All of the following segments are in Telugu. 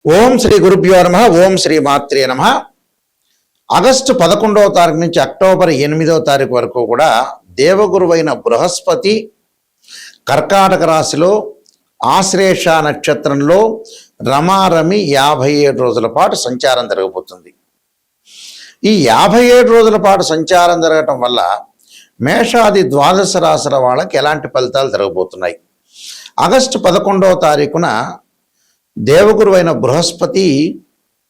ఓం శ్రీ గురుభ్యో నమః. ఓం శ్రీ మాత్రే నమః. ఆగస్టు 11వ తారీఖు నుంచి అక్టోబర్ 8వ తారీఖు వరకు కూడా దేవగురువైన బృహస్పతి కర్కాటక రాశిలో ఆశ్లేష నక్షత్రంలో రమారమి 57 రోజుల పాటు సంచారం జరగబోతుంది. ఈ 57 రోజుల పాటు సంచారం జరగటం వల్ల మేషాది ద్వాదశ రాశుల వాళ్ళకి ఎలాంటి ఫలితాలు జరగబోతున్నాయి? ఆగస్టు 11వ తారీఖున దేవగురువైన బృహస్పతి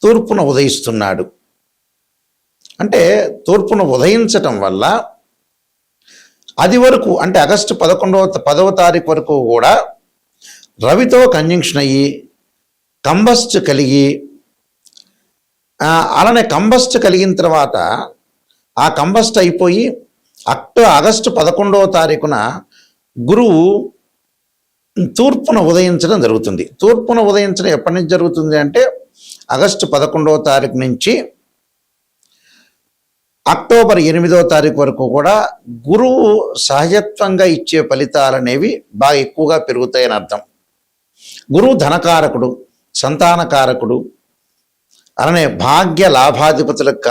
తూర్పున ఉదయిస్తున్నాడు. అంటే తూర్పున ఉదయించటం వల్ల అది వరకు అంటే ఆగస్టు 10వ తారీఖు వరకు కూడా రవితో కంజంక్షన్ అయ్యి కంబస్ట్ కలిగి అలానే కంబస్ట్ కలిగిన తర్వాత ఆ కంబస్ట్ అయిపోయి ఆగస్టు 11వ తారీఖున గురువు తూర్పున ఉదయించడం జరుగుతుంది. తూర్పున ఉదయించడం ఎప్పటి నుంచి జరుగుతుంది అంటే ఆగస్టు 11వ తారీఖు నుంచి అక్టోబర్ 8వ తారీఖు వరకు కూడా గురువు సహజత్వంగా ఇచ్చే ఫలితాలు అనేవి బాగా ఎక్కువగా పెరుగుతాయని అర్థం. గురువు ధనకారకుడు, సంతానకారకుడు, అలానే భాగ్య లాభాధిపతులకు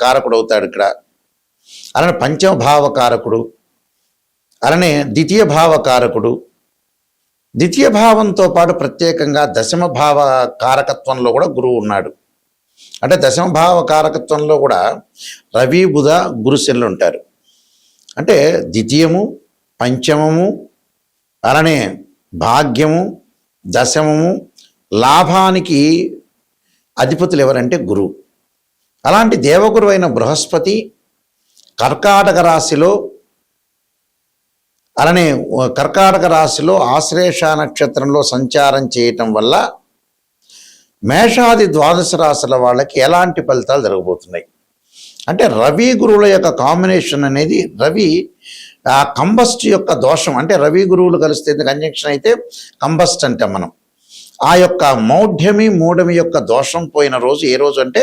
కారకుడు అవుతాడు ఇక్కడ. అలానే పంచమ భావకారకుడు, అలానే ద్వితీయ భావకారకుడు. ద్వితీయ భావంతో పాటు ప్రత్యేకంగా దశమ భావ కారకత్వంలో కూడా గురువు ఉన్నాడు. అంటే దశమ భావ కారకత్వంలో కూడా రవి బుధ గురుశనులు ఉంటారు. అంటే ద్వితీయము, పంచమము, అలానే భాగ్యము, దశమము, లాభానికి అధిపతులు ఎవరంటే గురువు. అలాంటి దేవగురు అయిన బృహస్పతి కర్కాటక రాశిలో అలానే కర్కాటక రాశిలో ఆశ్లేష నక్షత్రంలో సంచారం చేయటం వల్ల మేషాది ద్వాదశ రాశుల వాళ్ళకి ఎలాంటి ఫలితాలు జరగబోతున్నాయి అంటే రవి గురువుల యొక్క కాంబినేషన్ అనేది రవి ఆ కంబస్ట్ యొక్క దోషం అంటే రవి గురువులు కలిస్తే కంజంక్షన్ అయితే కంబస్ట్ అంటే మనం ఆ యొక్క మౌఢ్యమి మూఢమి యొక్క దోషం పోయిన రోజు ఏ రోజు అంటే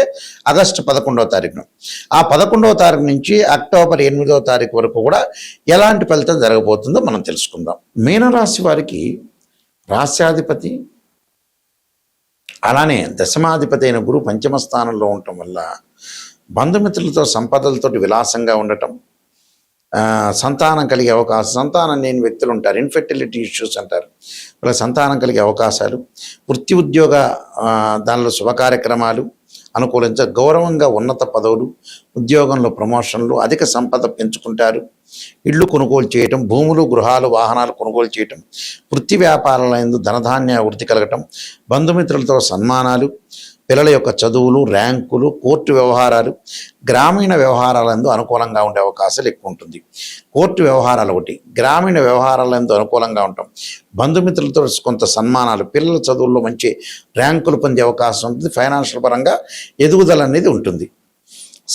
ఆగస్టు 11వ తారీఖున. ఆ 11వ తారీఖు నుంచి అక్టోబర్ 8వ తారీఖు వరకు కూడా ఎలాంటి ఫలితం జరగబోతుందో మనం తెలుసుకుందాం. మీనరాశి వారికి రాశ్యాధిపతి అలానే దశమాధిపతి అయిన గురువు పంచమ స్థానంలో ఉండటం వల్ల బంధుమిత్రులతో సంపదలతోటి విలాసంగా ఉండటం, సంతానం కలిగే అవకాశం, సంతానం లేని వ్యక్తులు ఉంటారు, ఇన్ఫెర్టిలిటీ ఇష్యూస్ అంటారు, వాళ్ళ సంతానం కలిగే అవకాశాలు, వృత్తి ఉద్యోగ దానిలో శుభ కార్యక్రమాలు అనుకూలించ, గౌరవంగా ఉన్నత పదవులు, ఉద్యోగంలో ప్రమోషన్లు, అధిక సంపద పెంచుకుంటారు, ఇళ్ళు కొనుగోలు చేయటం, భూములు గృహాలు వాహనాలు కొనుగోలు చేయటం, వృత్తి వ్యాపారాలందు ధనధాన్య వృద్ధి కలగటం, బంధుమిత్రులతో సన్మానాలు, పిల్లల యొక్క చదువులు, ర్యాంకులు, కోర్టు వ్యవహారాలు, గ్రామీణ వ్యవహారాలందు అనుకూలంగా ఉండే అవకాశాలు ఎక్కువ ఉంటుంది. కోర్టు వ్యవహారాలు ఒకటి, గ్రామీణ వ్యవహారాలందు అనుకూలంగా ఉంటాం, బంధుమిత్రులతో కొంత సన్మానాలు, పిల్లల చదువుల్లో మంచి ర్యాంకులు పొందే అవకాశం ఉంటుంది, ఫైనాన్షియల్ పరంగా ఎదుగుదల అనేది ఉంటుంది.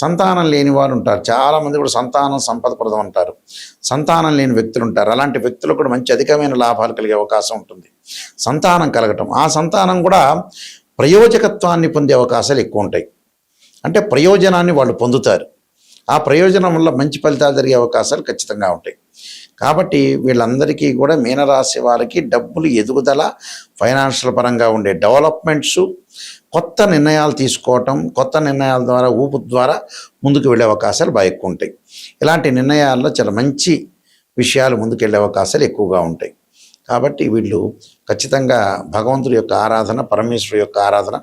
సంతానం లేని వారు ఉంటారు, చాలామంది కూడా సంతానం సంపదప్రదం ఉంటారు, సంతానం లేని వ్యక్తులు ఉంటారు. అలాంటి వ్యక్తులకు కూడా మంచి అధికమైన లాభాలు కలిగే అవకాశం ఉంటుంది. సంతానం కలగటం, ఆ సంతానం కూడా ప్రయోజకత్వాన్ని పొందే అవకాశాలు ఎక్కువ ఉంటాయి. అంటే ప్రయోజనాన్ని వాళ్ళు పొందుతారు, ఆ ప్రయోజనం వల్ల మంచి ఫలితాలు జరిగే అవకాశాలు ఖచ్చితంగా ఉంటాయి. కాబట్టి వీళ్ళందరికీ కూడా మీనరాశి వారికి డబ్బులు ఎదుగుదల, ఫైనాన్షియల్ పరంగా ఉండే డెవలప్మెంట్స్, కొత్త నిర్ణయాలు తీసుకోవటం, కొత్త నిర్ణయాల ద్వారా ఊపు ద్వారా ముందుకు వెళ్ళే అవకాశాలు బాగా ఎక్కువ ఉంటాయి. ఇలాంటి నిర్ణయాల్లో చాలా మంచి విషయాలు ముందుకు వెళ్ళే అవకాశాలు ఎక్కువగా ఉంటాయి. కాబట్టి వీళ్ళు ఖచ్చితంగా భగవంతుడి యొక్క ఆరాధన, పరమేశ్వరుడు యొక్క ఆరాధన,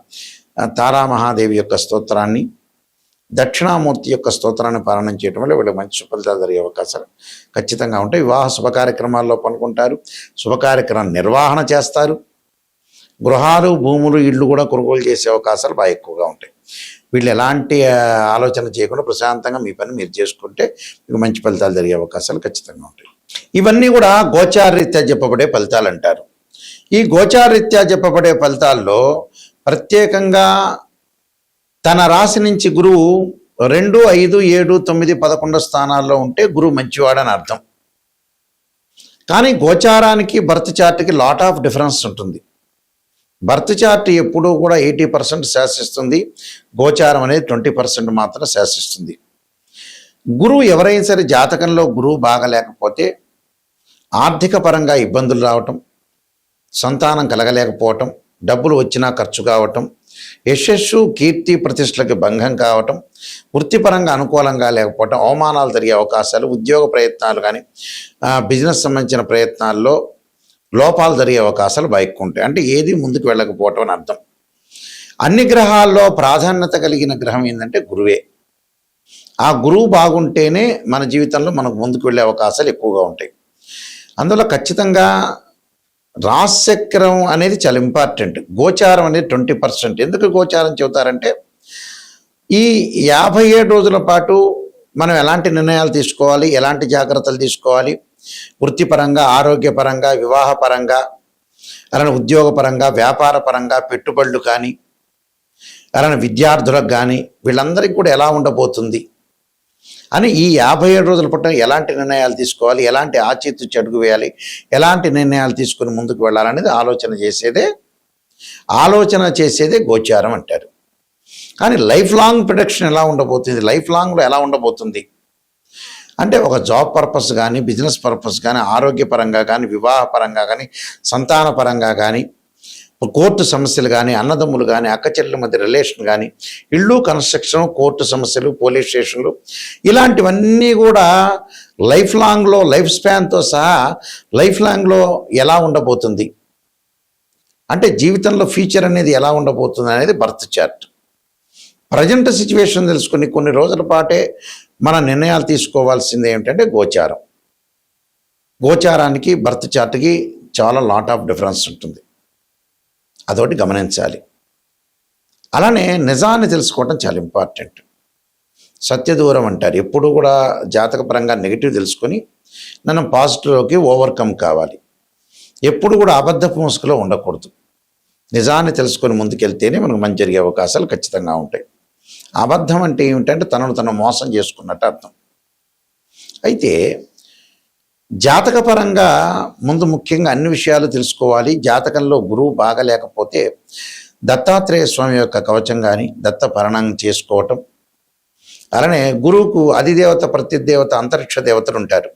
తారామహాదేవి యొక్క స్తోత్రాన్ని, దక్షిణామూర్తి యొక్క స్తోత్రాన్ని పారాయణం చేయడం వల్ల వీళ్ళకి మంచి ఫలితాలు జరిగే అవకాశాలు ఖచ్చితంగా ఉంటాయి. వివాహ శుభ కార్యక్రమాల్లో పాల్గొంటారు, శుభ కార్యక్రమం నిర్వహణ చేస్తారు, గృహాలు, భూములు, ఇళ్ళు కూడా కొనుగోలు చేసే అవకాశాలు బాగా ఎక్కువగా ఉంటాయి. వీళ్ళు ఎలాంటి ఆలోచన చేయకుండా ప్రశాంతంగా మీ పని మీరు చేసుకుంటే మీకు మంచి ఫలితాలు జరిగే అవకాశాలు ఖచ్చితంగా ఉంటాయి. ఇవన్నీ కూడా గోచారరీత్యా చెప్పబడే ఫలితాలు అంటారు. ఈ గోచారరీత్యా చెప్పబడే ఫలితాల్లో ప్రత్యేకంగా తన రాశి నుంచి గురువు 2, 5, 7, 9, 11 స్థానాల్లో ఉంటే గురువు మంచివాడని అర్థం. కానీ గోచారానికి బర్త్ చార్ట్కి లాట్ ఆఫ్ డిఫరెన్స్ ఉంటుంది. బర్త్ చార్ట్ ఎప్పుడూ కూడా 80% శాసిస్తుంది, గోచారం అనేది 20% మాత్రం శాసిస్తుంది. గురువు ఎవరైనా సరే జాతకంలో గురువు బాగలేకపోతే ఆర్థిక పరంగా ఇబ్బందులు రావటం, సంతానం కలగలేకపోవటం, డబ్బులు వచ్చినా ఖర్చు కావటం, యశస్సు కీర్తి ప్రతిష్టలకు భంగం కావటం, వృత్తిపరంగా అనుకూలంగా లేకపోవటం, అవమానాలు జరిగే అవకాశాలు, ఉద్యోగ ప్రయత్నాలు కానీ బిజినెస్ సంబంధించిన ప్రయత్నాల్లో లోపాలు జరిగే అవకాశాలు ఎక్కువ ఉంటాయి. అంటే ఏది ముందుకు వెళ్ళకపోవటం అని అర్థం. అన్ని గ్రహాల్లో ప్రాధాన్యత కలిగిన గ్రహం ఏంటంటే గురువే. ఆ గురువు బాగుంటేనే మన జీవితంలో మనకు ముందుకు వెళ్ళే అవకాశాలు ఎక్కువగా ఉంటాయి. అందులో ఖచ్చితంగా రాశిచక్రం అనేది చాలా ఇంపార్టెంట్. గోచారం అనేది 20%. ఎందుకు గోచారం చెబుతారంటే ఈ 57 రోజుల పాటు మనం ఎలాంటి నిర్ణయాలు తీసుకోవాలి, ఎలాంటి జాగ్రత్తలు తీసుకోవాలి, వృత్తిపరంగా, ఆరోగ్యపరంగా, వివాహపరంగా, అలానే ఉద్యోగపరంగా, వ్యాపార పరంగా, పెట్టుబడులు కానీ, అలానే విద్యార్థులకు కానీ, వీళ్ళందరికీ కూడా ఎలా ఉండబోతుంది అని ఈ 57 రోజుల పట్ల ఎలాంటి నిర్ణయాలు తీసుకోవాలి, ఎలాంటి ఆచితూచి అడుగు వేయాలి, ఎలాంటి నిర్ణయాలు తీసుకుని ముందుకు వెళ్ళాలనేది ఆలోచన చేసేదే గోచారం అంటారు. కానీ లైఫ్ లాంగ్ ప్రొడక్షన్ ఎలా ఉండబోతుంది, లైఫ్ లాంగ్లో ఎలా ఉండబోతుంది అంటే ఒక జాబ్ పర్పస్ కానీ, బిజినెస్ పర్పస్ కానీ, ఆరోగ్యపరంగా కానీ, వివాహపరంగా కానీ, సంతానపరంగా కానీ, కోర్టు సమస్యలు కానీ, అన్నదమ్ములు కానీ, అక్కచెల్లెల మధ్య రిలేషన్ కానీ, ఇళ్ళు కన్స్ట్రక్షన్, కోర్టు సమస్యలు, పోలీస్ స్టేషన్లు, ఇలాంటివన్నీ కూడా లైఫ్ లాంగ్లో, లైఫ్ స్పాన్తో సహా లైఫ్ లాంగ్లో ఎలా ఉండబోతుంది అంటే జీవితంలో ఫ్యూచర్ అనేది ఎలా ఉండబోతుంది అనేది బర్త్ చార్ట్. ప్రజెంట్ సిచ్యువేషన్ తెలుసుకుని కొన్ని రోజుల పాటే మన నిర్ణయాలు తీసుకోవాల్సింది ఏమిటంటే గోచారం. గోచారానికి బర్త్ చార్ట్కి చాలా లాట్ ఆఫ్ డిఫరెన్స్ ఉంటుంది. అదొకటి గమనించాలి. అలానే నిజాన్ని తెలుసుకోవటం చాలా ఇంపార్టెంట్. సత్యదూరం అంటారు. ఎప్పుడు కూడా జాతకపరంగా నెగిటివ్ తెలుసుకొని మనం పాజిటివ్లోకి ఓవర్కమ్ కావాలి. ఎప్పుడు కూడా అబద్ధపు ముసుగులో ఉండకూడదు. నిజాన్ని తెలుసుకొని ముందుకెళ్తేనే మనకు మంచి జరిగే అవకాశాలు ఖచ్చితంగా ఉంటాయి. అబద్ధం అంటే ఏమిటంటే తనను మోసం చేసుకున్నట్టు అర్థం. అయితే జాతకపరంగా ముందు ముఖ్యంగా అన్ని విషయాలు తెలుసుకోవాలి. జాతకంలో గురువు బాగా లేకపోతే దత్తాత్రేయ స్వామి యొక్క కవచం కానీ, దత్త పరణం చేసుకోవటం. అలానే గురువుకు అధిదేవత, ప్రతిదేవత, అంతరిక్ష దేవతలు ఉంటారు.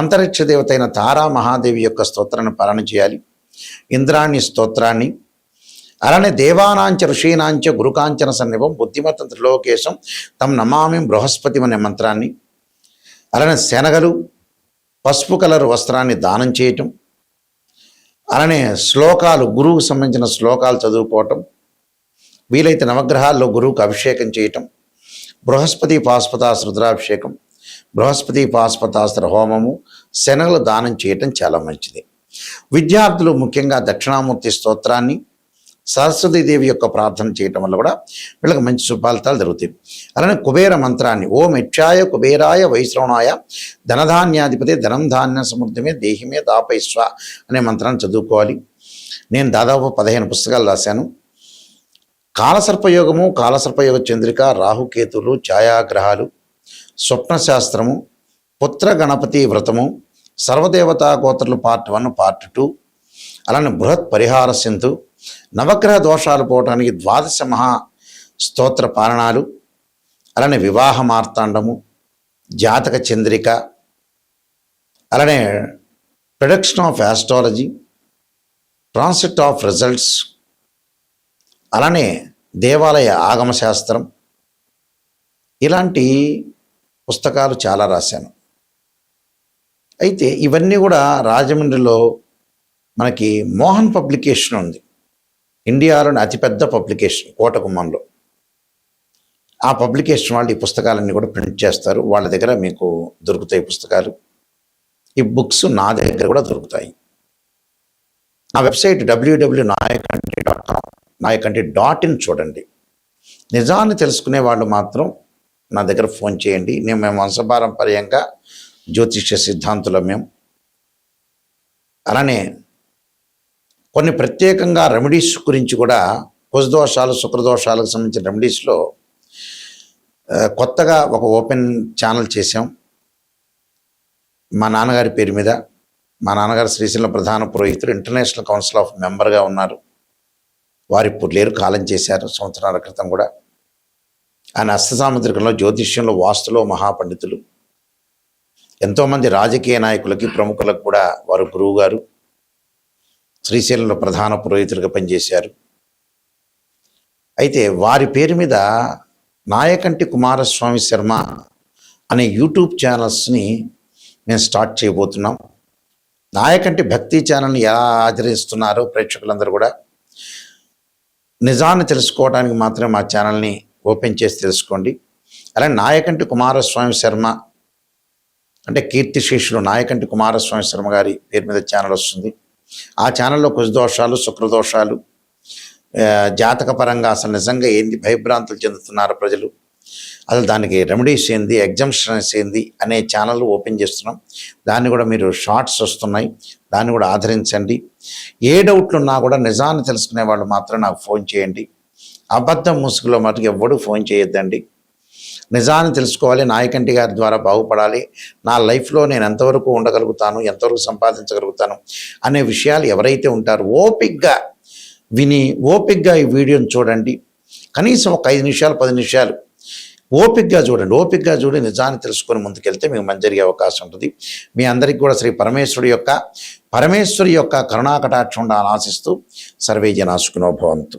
అంతరిక్ష దేవత అయిన తారా మహాదేవి యొక్క స్తోత్రాన్ని పాలన చేయాలి. ఇంద్రాణి స్తోత్రాన్ని, అలానే దేవానాంచ ఋషీనాంచ గురుకాంచన సన్నిభం బుద్ధిమత త్రిలోకేశం తం నమామి బృహస్పతి అనే మంత్రాన్ని, అలానే శనగలు, పసుపు కలర్ వస్త్రాన్ని దానం చేయటం, అలానే శ్లోకాలు, గురువుకు సంబంధించిన శ్లోకాలు చదువుకోవటం, వీలైతే నవగ్రహాల్లో గురువుకు అభిషేకం చేయటం, బృహస్పతి పాశుపతాస్త్ర రుద్రాభిషేకం, బృహస్పతి పాశుపతాస్త్ర హోమము, శనగలు దానం చేయటం చాలా మంచిది. విద్యార్థులు ముఖ్యంగా దక్షిణామూర్తి స్తోత్రాన్ని, సరస్వతీదేవి యొక్క ప్రార్థన చేయటం వల్ల కూడా వీళ్ళకి మంచి శుభాలితాలు జరుగుతాయి. అలానే కుబేర మంత్రాన్ని ఓం యక్షాయ కుబేరాయ వైశ్రవణాయ ధనధాన్యాధిపతి ధనం ధాన్య సమృద్ధిమే దేహిమే దాపైస్వ అనే మంత్రాన్ని చదువుకోవాలి. నేను దాదాపు 15 పుస్తకాలు రాశాను. కాలసర్పయోగము, కాలసర్పయోగ చంద్రిక, రాహుకేతులు, ఛాయాగ్రహాలు, స్వప్నశాస్త్రము, పుత్ర గణపతి వ్రతము, సర్వదేవతా గోత్రలు పార్ట్ 1, పార్ట్ 2, అలానే బృహత్ పరిహార సింధు, నవగ్రహ దోషాలు పోవటానికి 12 మహా స్తోత్ర పారణాలు, అలానే వివాహ మార్తాండము, జాతక చంద్రిక, అలానే production of astrology, transit of results, అలానే దేవాలయ ఆగమ శాస్త్రం, ఇలాంటి పుస్తకాలు చాలా రాశాను. అయితే ఇవన్నీ కూడా రాజమండ్రిలో మనకి మోహన్ పబ్లికేషన్ ఉంది. ఇండియాలోని అతిపెద్ద పబ్లికేషన్ కోటగుమ్మంలో. ఆ పబ్లికేషన్ వాళ్ళు ఈ పుస్తకాలన్నీ కూడా ప్రింట్ చేస్తారు. వాళ్ళ దగ్గర మీకు దొరుకుతాయి పుస్తకాలు. ఈ బుక్స్ నా దగ్గర కూడా దొరుకుతాయి. నా వెబ్సైట్ www.nayakanti.com, nayakanti.in చూడండి. నిజాన్ని తెలుసుకునే వాళ్ళు మాత్రం నా దగ్గర ఫోన్ చేయండి. మేము వంశపారంపర్యంగా జ్యోతిష్య సిద్ధాంతులం మేము. అలానే కొన్ని ప్రత్యేకంగా రెమెడీస్ గురించి కూడా, కుజదోషాలు, శుక్రదోషాలకు సంబంధించిన రెమెడీస్లో కొత్తగా ఒక ఓపెన్ ఛానల్ చేసాం మా నాన్నగారి పేరు మీద. మా నాన్నగారు శ్రీశైలం ప్రధాన పురోహితుడు, ఇంటర్నేషనల్ కౌన్సిల్ ఆఫ్ మెంబర్గా ఉన్నారు. వారు ఇప్పుడు లేరు, కాలం చేశారు సంవత్సరాల క్రితం కూడా. ఆయన హస్తసాముద్రికంలో, జ్యోతిష్యంలో, వాస్తులో మహాపండితులు. ఎంతోమంది రాజకీయ నాయకులకి, ప్రముఖులకు కూడా వారు గురువు గారు. శ్రీశైలంలో ప్రధాన పురోహితులుగా పనిచేశారు. అయితే వారి పేరు మీద నాయకంటి కుమారస్వామి శర్మ అనే యూట్యూబ్ ఛానల్స్ని మేము స్టార్ట్ చేయబోతున్నాం. నాయకంటి భక్తి ఛానల్ని ఎలా ఆదరిస్తున్నారో ప్రేక్షకులందరూ కూడా నిజాన్ని తెలుసుకోవడానికి మాత్రమే మా ఛానల్ని ఓపెన్ చేసి తెలుసుకోండి. అలాగే నాయకంటి కుమారస్వామి శర్మ అంటే కీర్తిశేషులు నాయకంటి కుమారస్వామి శర్మ గారి పేరు మీద ఛానల్ వస్తుంది. ఆ ఛానల్లో కుజదోషాలు, శుక్రదోషాలు, జాతకపరంగా అసలు నిజంగా ఏంది భయభ్రాంతులు చెందుతున్నారు ప్రజలు, అసలు దానికి రెమెడీస్ ఏంది, ఎగ్జామ్షన్స్ ఏంది అనే ఛానల్ ఓపెన్ చేస్తున్నాం. దాన్ని కూడా మీరు షార్ట్స్ వస్తున్నాయి, దాన్ని కూడా ఆదరించండి. ఏ డౌట్లు ఉన్నా కూడా నిజాన్ని తెలుసుకునే వాళ్ళు మాత్రం నాకు ఫోన్ చేయండి. అబద్ధం ముసుగులో మటుకు ఎవ్వడూ ఫోన్ చేయొద్దండి. నిజాన్ని తెలుసుకోవాలి, నాయకంటి గారి ద్వారా బాగుపడాలి, నా లైఫ్లో నేను ఎంతవరకు ఉండగలుగుతాను, ఎంతవరకు సంపాదించగలుగుతాను అనే విషయాలు ఎవరైతే ఉంటారో ఓపిక్గా విని ఓపిక్గా ఈ వీడియోని చూడండి. కనీసం ఒక 5 నిమిషాలు 10 నిమిషాలు ఓపిక్గా చూడండి. ఓపిక్గా చూడి నిజాన్ని తెలుసుకొని ముందుకెళ్తే మీకు మంచి జరిగే అవకాశం ఉంటుంది. మీ అందరికీ కూడా శ్రీ పరమేశ్వరి యొక్క కరుణాకటాక్షం ఉండాలని ఆశిస్తూ సర్వే జనా సుఖినో భవంతు.